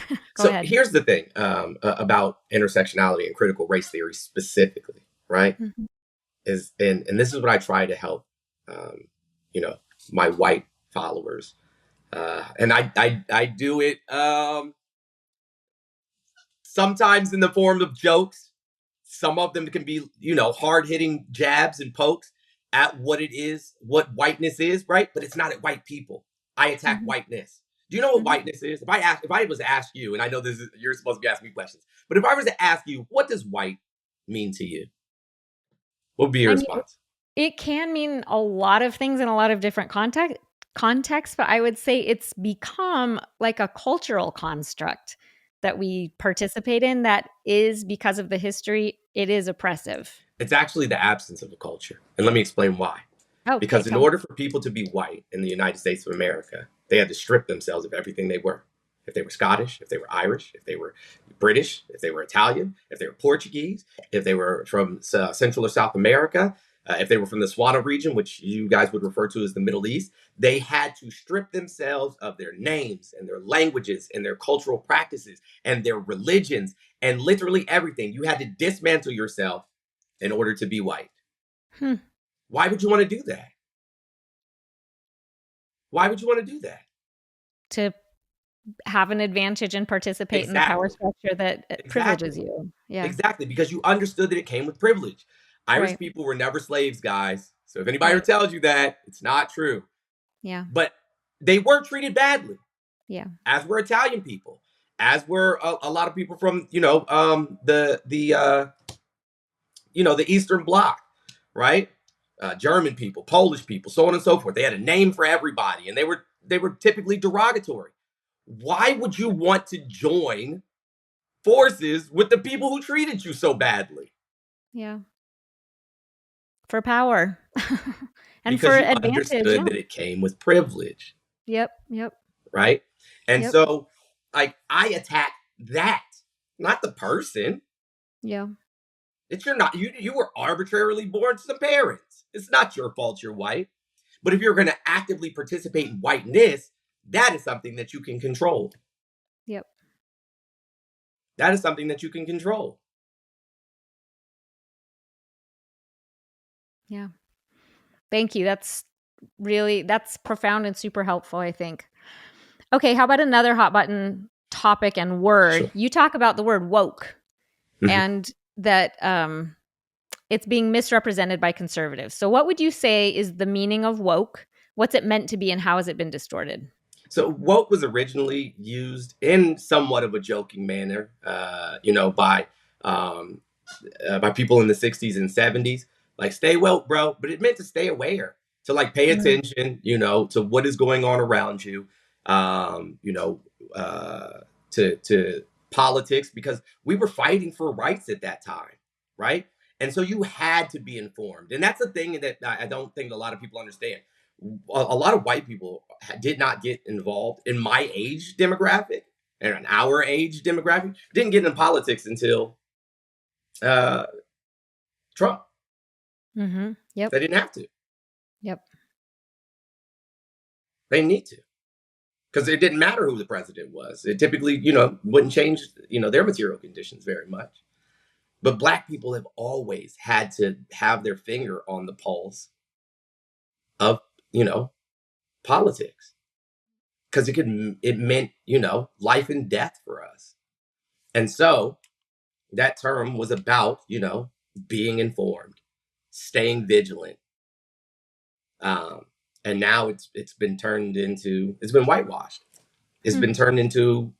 Go So ahead. here's the thing about intersectionality and critical race theory specifically, right? Mhm. Is and this is what I try to help, um, you know, my white followers, and I do it sometimes in the form of jokes. Some of them can be, hard hitting jabs and pokes at what it is, what whiteness is, right? But it's not at white people. I attack Mhm. whiteness. Do you know what Mhm. whiteness is? If I was to ask you, and I know you're supposed to be asking me questions, but if I was to ask you, what does white mean to you? What would be your I mean, response? it can mean a lot of things in a lot of different contexts, but I would say it's become like a cultural construct that we participate in that is, because of the history, it is oppressive. It's actually the absence of a culture. And let me explain why. Okay, Because in tell me. order for people to be white in the United States of America, they had to strip themselves of everything they were. If they were Scottish, if they were Irish, if they were British, if they were Italian, if they were Portuguese, if they were from Central or South America, if they were from the Swana region, which you guys would refer to as the Middle East, they had to strip themselves of their names and their languages and their cultural practices and their religions and literally everything. You had to dismantle yourself in order to be white. Hmm. Why would you want to do that? Why would you want to do that? To have an advantage and participate in the power Exactly. structure that privileges Exactly. you. Yeah. Exactly. Because you understood that it came with privilege. Irish Right. people were never slaves, guys. So if anybody ever Right. tells you that, it's not true. Yeah. But they were treated badly, Yeah. as were Italian people, as were a lot of people from, the Eastern Bloc, right? German people, Polish people, so on and so forth. They had a name for everybody, and they were typically derogatory. Why would you want to join forces with the people who treated you so badly? Yeah. For power. And for Because you advantage. understood Yeah. that it came with privilege, Yep. Yep. right? And Yep. so, like, I attack that, not the person. Yeah. It's your not you were arbitrarily born to some parents. It's not your fault you're white. But if you're going to actively participate in whiteness, that is something that you can control. Yep. That is something that you can control. Yeah. Thank you. That's profound and super helpful, I think. Okay, how about another hot button topic and word? Sure. You talk about the word woke Mhm. and that it's being misrepresented by conservatives. So what would you say is the meaning of woke? What's it meant to be and how has it been distorted? So woke was originally used in somewhat of a joking manner, um, by people in the '60s and '70s, like "stay woke, bro," but it meant to stay aware, to like pay Mm, attention, to what is going on around you, um, you know, uh, to politics, because we were fighting for rights at that time, right? And so you had to be informed, and that's the thing that I don't think a lot of people understand. A lot of white people did not get involved in my age demographic and in our age demographic. Didn't get into politics until uh, Trump. mhm. Yep. They didn't have to. Yep. They didn't need to, because it didn't matter who the president was. It typically, wouldn't change, their material conditions very much. But black people have always had to have their finger on the pulse of politics, because it meant, life and death for us. And so that term was about, being informed, staying vigilant. And now it's been whitewashed. It's been turned into,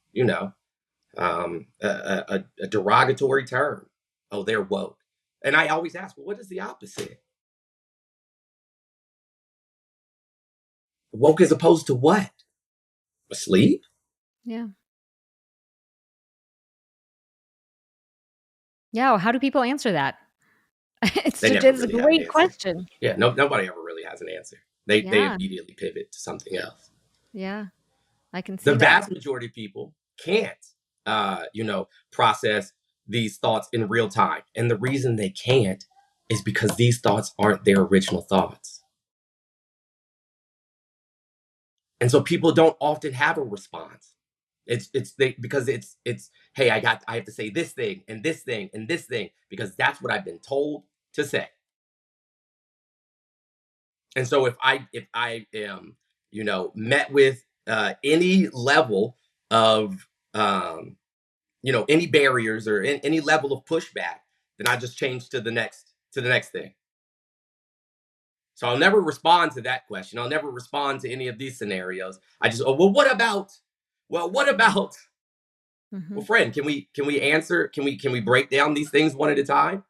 a derogatory term. Oh, they're woke. And I always ask, well, what is the opposite? Woke as opposed to what? Asleep? Yeah. Yeah. Well, how do people answer that? It's They never a really have an great answer. question. Yeah, nobody ever really has an answer. They Yeah. immediately pivot to something else. Yeah. I can The see that. vast majority of people can't, process these thoughts in real time. And the reason they can't is because these thoughts aren't their original thoughts. And so people don't often have a response. Because it's hey, I have to say this thing and this thing and this thing because that's what I've been told to say. And so if I am, met with any level of any barriers or any level of pushback, then I just change to the next thing. So I'll never respond to that question. I'll never respond to any of these scenarios. I just, oh, well, what about? Well, what about? Well, friend, can we answer? Can we break down these things one at a time?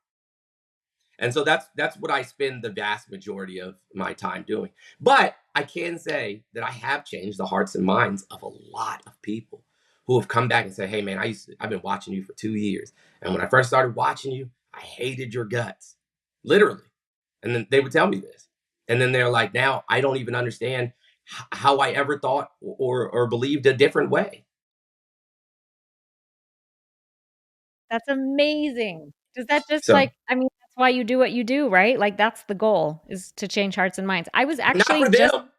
And so that's what I spend the vast majority of my time doing. But I can say that I have changed the hearts and minds of a lot of people who have come back and said, "Hey, man, I've been watching you for 2 years, and when I first started watching you, I hated your guts, literally." And then they would tell me this, and then they're like, "Now I don't even understand how I ever thought or believed a different way." That's amazing. Does that just So I mean, that's why you do what you do, right? Like that's the goal is to change hearts and minds. I was not actually for just them.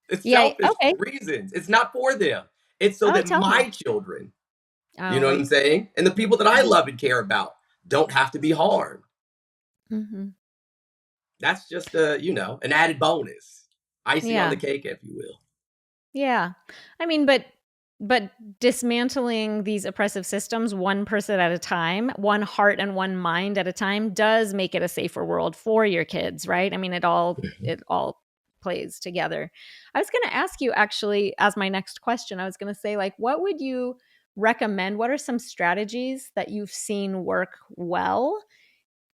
It's yeah, selfish okay. reasons. It's not for them. It's so Oh, that tell me. my children, you Oh, know what right. I'm saying? And the people that I Mhm. love and care about don't have to be harmed. Mhm. That's just an added bonus. Icing on the Yeah. cake, if you will. Yeah. I mean, but dismantling these oppressive systems one person at a time, one heart and one mind at a time does make it a safer world for your kids, right? I mean, it all plays together. I was going to ask you actually as my next question, I was going to say like what would you recommend? What are some strategies that you've seen work well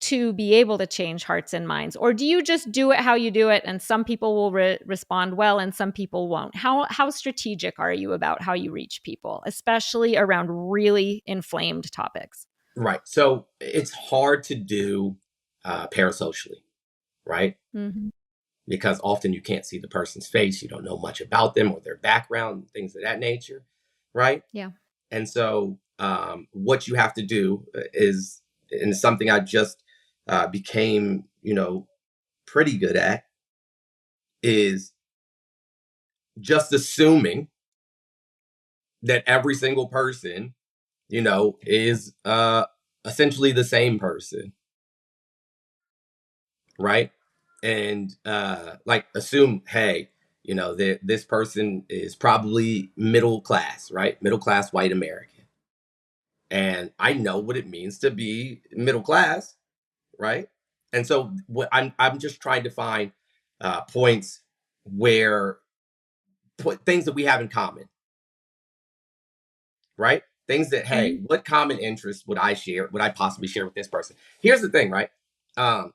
to be able to change hearts and minds, or do you just do it how you do it and some people will respond well and some people won't? How strategic are you about how you reach people, especially around really inflamed topics? Right. So it's hard to do parasocially, right? Mm-hmm. Because often you can't see the person's face. You don't know much about them or their background, things of that nature, right? Yeah. And so, what you have to do is, and it's something I just became, pretty good at, is just assuming that every single person, is essentially the same person, right? And like assume, hey, that this person is probably middle class, right? Middle class white American, and I know what it means to be middle class, right? And so what I'm just trying to find points where put things that we have in common, right? Things that, Mm-hmm. hey, what common interests would I share? Would I possibly share with this person? Here's the thing, right? Um,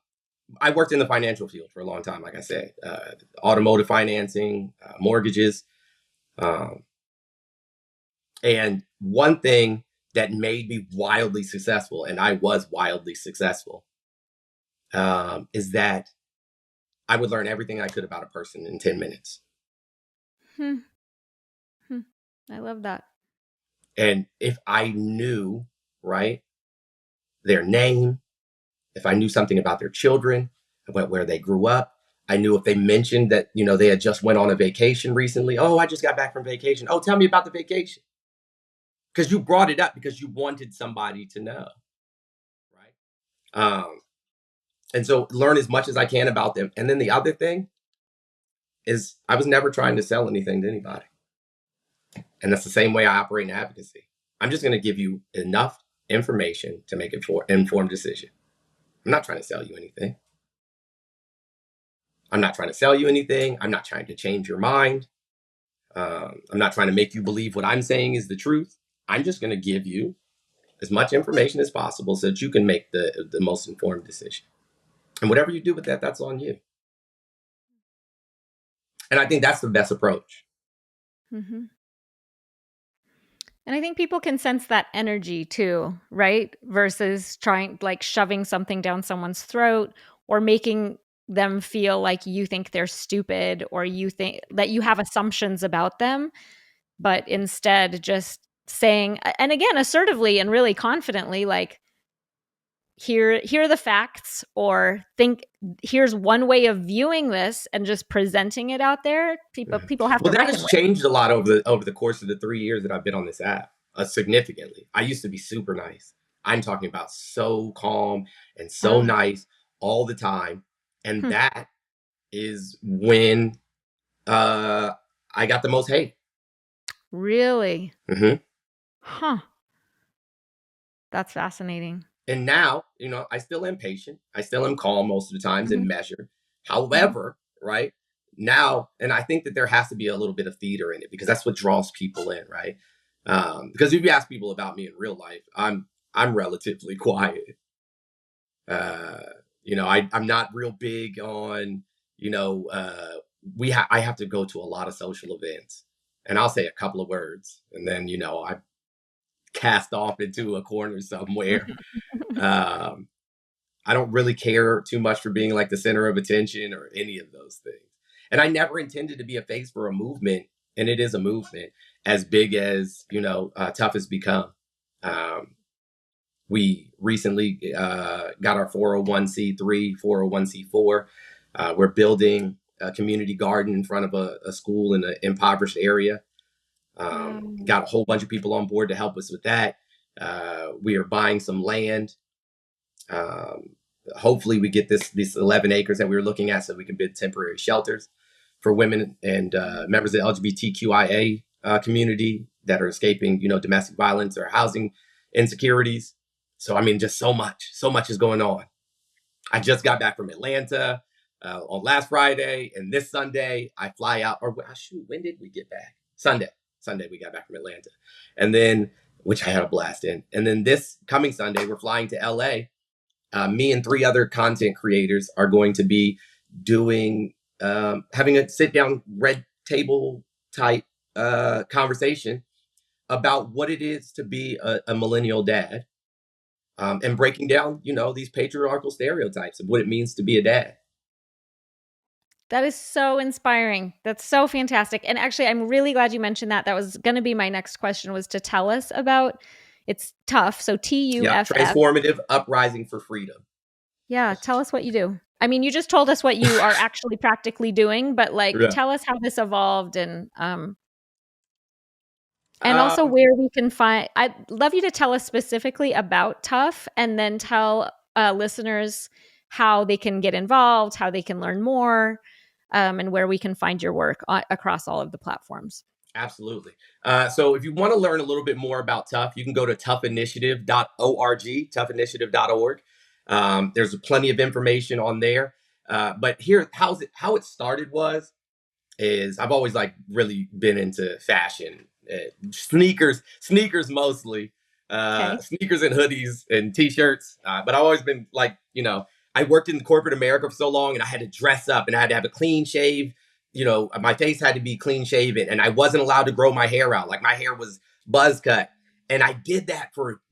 I worked in the financial field for a long time, like I said, automotive financing, mortgages, um, and one thing that made me wildly successful, and I was wildly successful, is that I would learn everything I could about a person in 10 minutes. Hmm. Hmm. I love that. And if I knew, right, their name, if I knew something about their children, about where they grew up, I knew if they mentioned that, they had just went on a vacation recently. Oh, I just got back from vacation. Oh, tell me about the vacation. Because you brought it up because you wanted somebody to know, right? And so learn as much as I can about them. And then the other thing is I was never trying to sell anything to anybody. And that's the same way I operate in advocacy. I'm just going to give you enough information to make an informed decision. I'm not trying to sell you anything. I'm not trying to sell you anything. I'm not trying to change your mind. I'm not trying to make you believe what I'm saying is the truth. I'm just going to give you as much information as possible so that you can make the most informed decision. And whatever you do with that, that's on you. And I think that's the best approach. Mm-hmm. And I think people can sense that energy too, right? Versus trying, like, shoving something down someone's throat or making them feel like you think they're stupid or you think that you have assumptions about them, but instead just saying, and again, assertively and really confidently, like, here are the facts, or think here's one way of viewing this, and just presenting it out there. People have Well, to that reckon has with. changed a lot over the course of the 3 years that I've been on this app, significantly. I used to be super nice. I'm talking about so calm and so Ah, nice all the time, and hmm, that is when I got the most hate. really? Mm-hmm. Huh. That's fascinating. And now, I still am patient. I still am calm most of the times Mhm, and measured. mhm. However, right now, and I think that there has to be a little bit of theater in it because that's what draws people in, right? Because if you ask people about me in real life, I'm relatively quiet. Uh, I'm not real big on, you know, I have to go to a lot of social events, and I'll say a couple of words, and then I cast off into a corner somewhere. Um, I don't really care too much for being like the center of attention or any of those things. And I never intended to be a face for a movement, and it is a movement as big as Tough has become. Um, we recently got our 401c3, 401c4. We're building a community garden in front of a school in an impoverished area. Wow. Got a whole bunch of people on board to help us with that. We are buying some land. Um, Hopefully, we get this 11 acres that we were looking at, so we can build temporary shelters for women and members of the LGBTQIA community that are escaping, domestic violence or housing insecurities. So, I mean, just so much is going on. I just got back from Atlanta on last Friday, and this Sunday I fly out. Or shoot, when did we get back? Sunday. Sunday we got back from Atlanta, and then which I had a blast in. And then this coming Sunday we're flying to LA. Me and three other content creators are going to be doing having a sit down red table type conversation about what it is to be a millennial dad, and breaking down these patriarchal stereotypes of what it means to be a dad. That is so inspiring. That's so fantastic. And actually, I'm really glad you mentioned that. That was going to be my next question, was to tell us about, it's tough. So Yeah, TUFF. transformative uprising for freedom. Yeah, tell us what you do. I mean, you just told us what you are actually practically doing, but like, Yeah. tell us how this evolved, and also Um, where we can find. I'd love you to tell us specifically about Tough, and then tell listeners how they can get involved, how they can learn more, and where we can find your work across all of the platforms. Absolutely. So if you want to learn a little bit more about Tough, you can go to toughinitiative.org, toughinitiative.org. There's plenty of information on there. But here, how it started is I've always like really been into fashion, sneakers mostly, Okay. sneakers and hoodies and t-shirts. But I've always been like, I worked in corporate America for so long, and I had to dress up, and I had to have a clean shave. My face had to be clean shaven, and I wasn't allowed to grow my hair out. Like my hair was buzz cut, and I did that for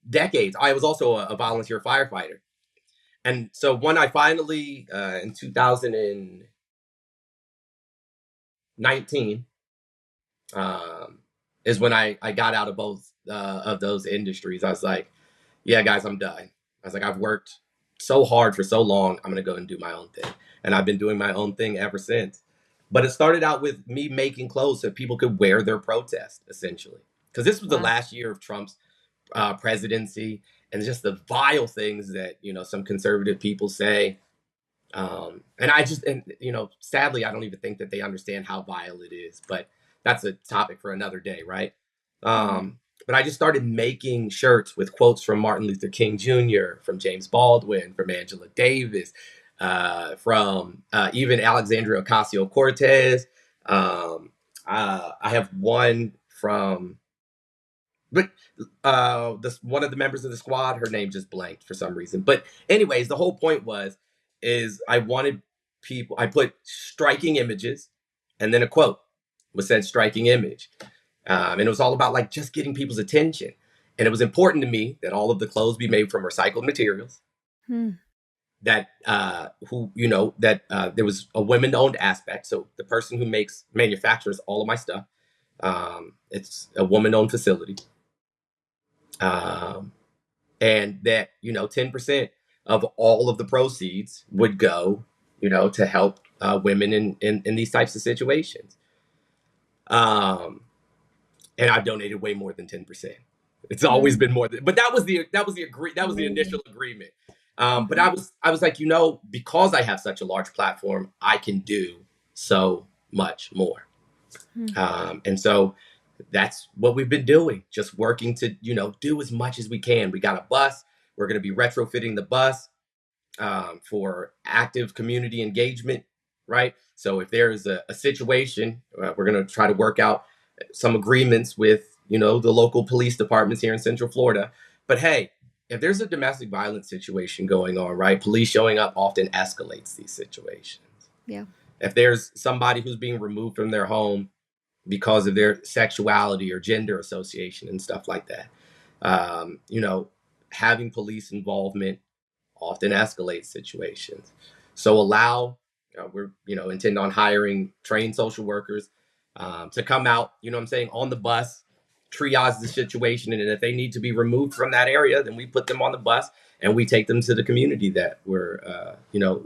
decades. I was also a volunteer firefighter, and so when I finally in 2019 um, is when I got out of both of those industries. I was like, yeah, guys, I'm done. I was like, I've worked so hard for so long. I'm going to go and do my own thing. And I've been doing my own thing ever since. But it started out with me making clothes so people could wear their protest, essentially. Because this was the Wow. last year of Trump's presidency, and just the vile things that, some conservative people say. And I just, and sadly, I don't even think that they understand how vile it is. But that's a topic for another day, right? Mm. But I just started making shirts with quotes from Martin Luther King Jr., from James Baldwin, from Angela Davis, from even Alexandria Ocasio Cortez. I have one from, but this one of the members of the squad, her name just blanked for some reason. But anyways, the whole point is I wanted people. I put striking images, and then a quote was said striking image, and it was all about like just getting people's attention. And it was important to me that all of the clothes be made from recycled materials. Mm. That there was a women-owned aspect. So the person who manufactures all of my stuff, it's a woman-owned facility. Um, and that 10% of all of the proceeds would go to help women in these types of situations. And I've donated way more than 10%. It's always been more than, but that was the initial agreement. But I was like, because I have such a large platform, I can do so much more. And so that's what we've been doing, just working to do as much as we can. We got a bus. We're going to be retrofitting the bus for active community engagement, right? So if there is a situation, we're going to try to work out some agreements with the local police departments here in Central Florida. But hey, if there's a domestic violence situation going on, right, police showing up often escalates these situations. Yeah. If there's somebody who's being removed from their home because of their sexuality or gender association and stuff like that, having police involvement often escalates situations. So we're intend on hiring trained social workers to come out, on the bus, triage the situation, and if they need to be removed from that area, then we put them on the bus and we take them to the community that we're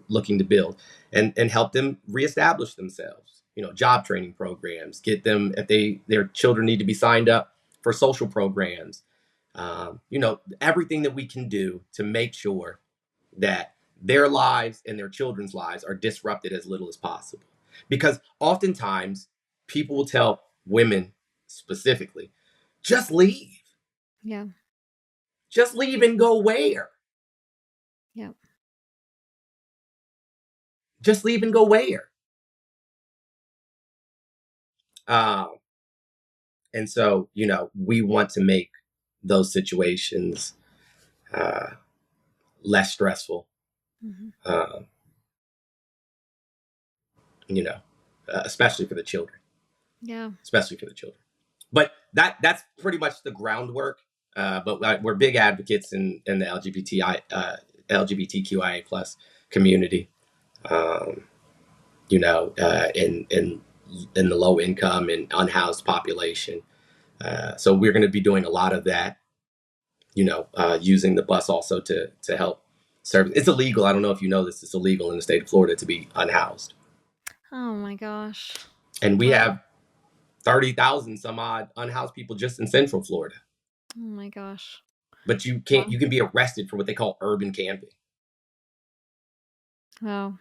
looking to build, and help them reestablish themselves. Job training programs, get them, if their children need to be signed up for social programs, everything that we can do to make sure that their lives and their children's lives are disrupted as little as possible. Because oftentimes people will tell women specifically, just leave. Yeah. Just leave and go where? Yeah. Just leave and go where? And so, we want to make those situations less stressful. Um, especially for the children. Yeah. Especially for the children. But that's pretty much the groundwork. But we're big advocates in the LGBTQIA plus community. In the low income and unhoused population. So we're going to be doing a lot of that. Using the bus also to help serve. It's illegal. I don't know if you know this. It's illegal in the state of Florida to be unhoused. Oh my gosh. And we Wow. have 30,000 some odd unhoused people just in Central Florida. Oh my gosh. But you Wow. can be arrested for what they call urban camping. Wow.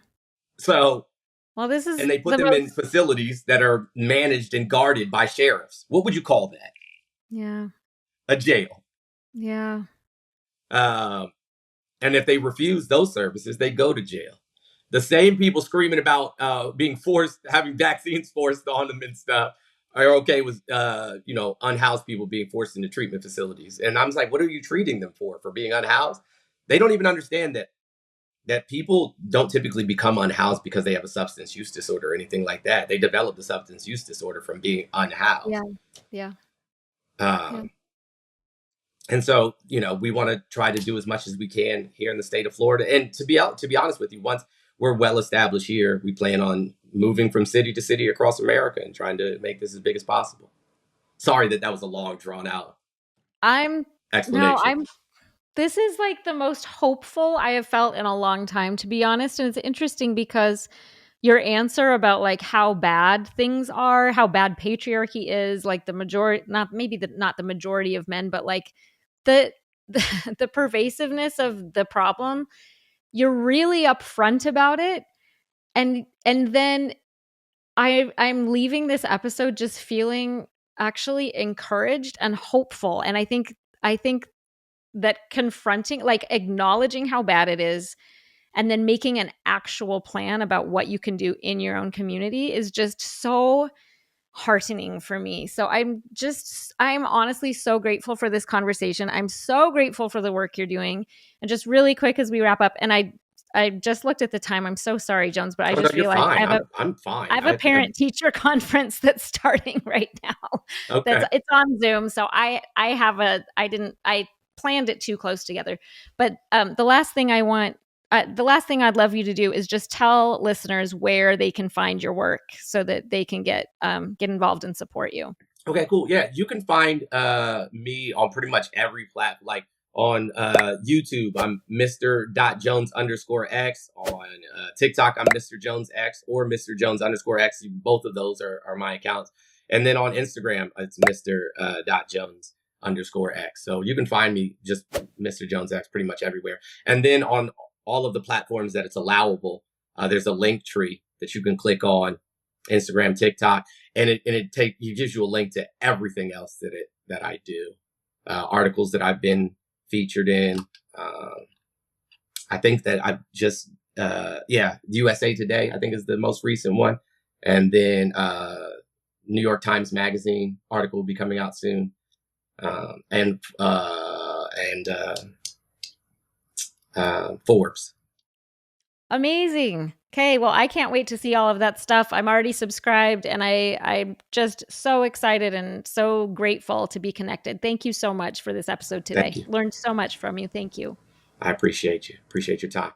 So, Well, this is and they put the them in most. facilities that are managed and guarded by sheriffs. What would you call that? Yeah. A jail. Yeah. And if they refuse those services, they go to jail. The same people screaming about being forced, having vaccines forced on them and stuff, are okay with unhoused people being forced into treatment facilities. And I'm just like, what are you treating them for being unhoused? They don't even understand that people don't typically become unhoused because they have a substance use disorder or anything like that. They develop the substance use disorder from being unhoused. Yeah. Yeah. Yeah. And so, we want to try to do as much as we can here in the state of Florida. And to be honest with you, once we're well established here, we plan on moving from city to city across America and trying to make this as big as possible. Sorry that was a long, drawn out explanation. This is like the most hopeful I have felt in a long time, to be honest. And it's interesting because your answer about like how bad things are, how bad patriarchy is, like the majority, not the majority of men, but like the the pervasiveness of the problem. you're really upfront about it. And then I'm leaving this episode just feeling actually encouraged and hopeful. And I think that confronting, like acknowledging how bad it is, and then making an actual plan about what you can do in your own community is just so heartening for me. So I'm honestly so grateful for this conversation. I'm so grateful for the work you're doing. And just really quick as we wrap up, and I just looked at the time. I'm so sorry, Jones, but I Oh no, just you're realized fine. I'm I fine. have a parent teacher conference that's starting right now. Okay. It's on Zoom. So I planned it too close together. But the last thing I'd love you to do is just tell listeners where they can find your work so that they can get involved and support you. Okay, cool. Yeah, you can find me on pretty much every platform. Like on YouTube, I'm Mr. Jones _X. On TikTok, I'm Mr. Jones X or Mr. Jones _X. Both of those are my accounts. And then on Instagram, it's Mr. Jones _X. So you can find me just Mr. Jones X pretty much everywhere. And then on all of the platforms that it's allowable, there's a link tree that you can click on: Instagram, TikTok, and it gives you a link to everything else that I do, articles that I've been featured in. I think that I've just USA Today, I think, is the most recent one, and then New York Times Magazine article will be coming out soon, and Forbes. Amazing. Okay, well, I can't wait to see all of that stuff. I'm already subscribed, and I'm just so excited and so grateful to be connected. Thank you so much for this episode today. Thank you. Learned so much from you. Thank you. I appreciate you. Appreciate your time.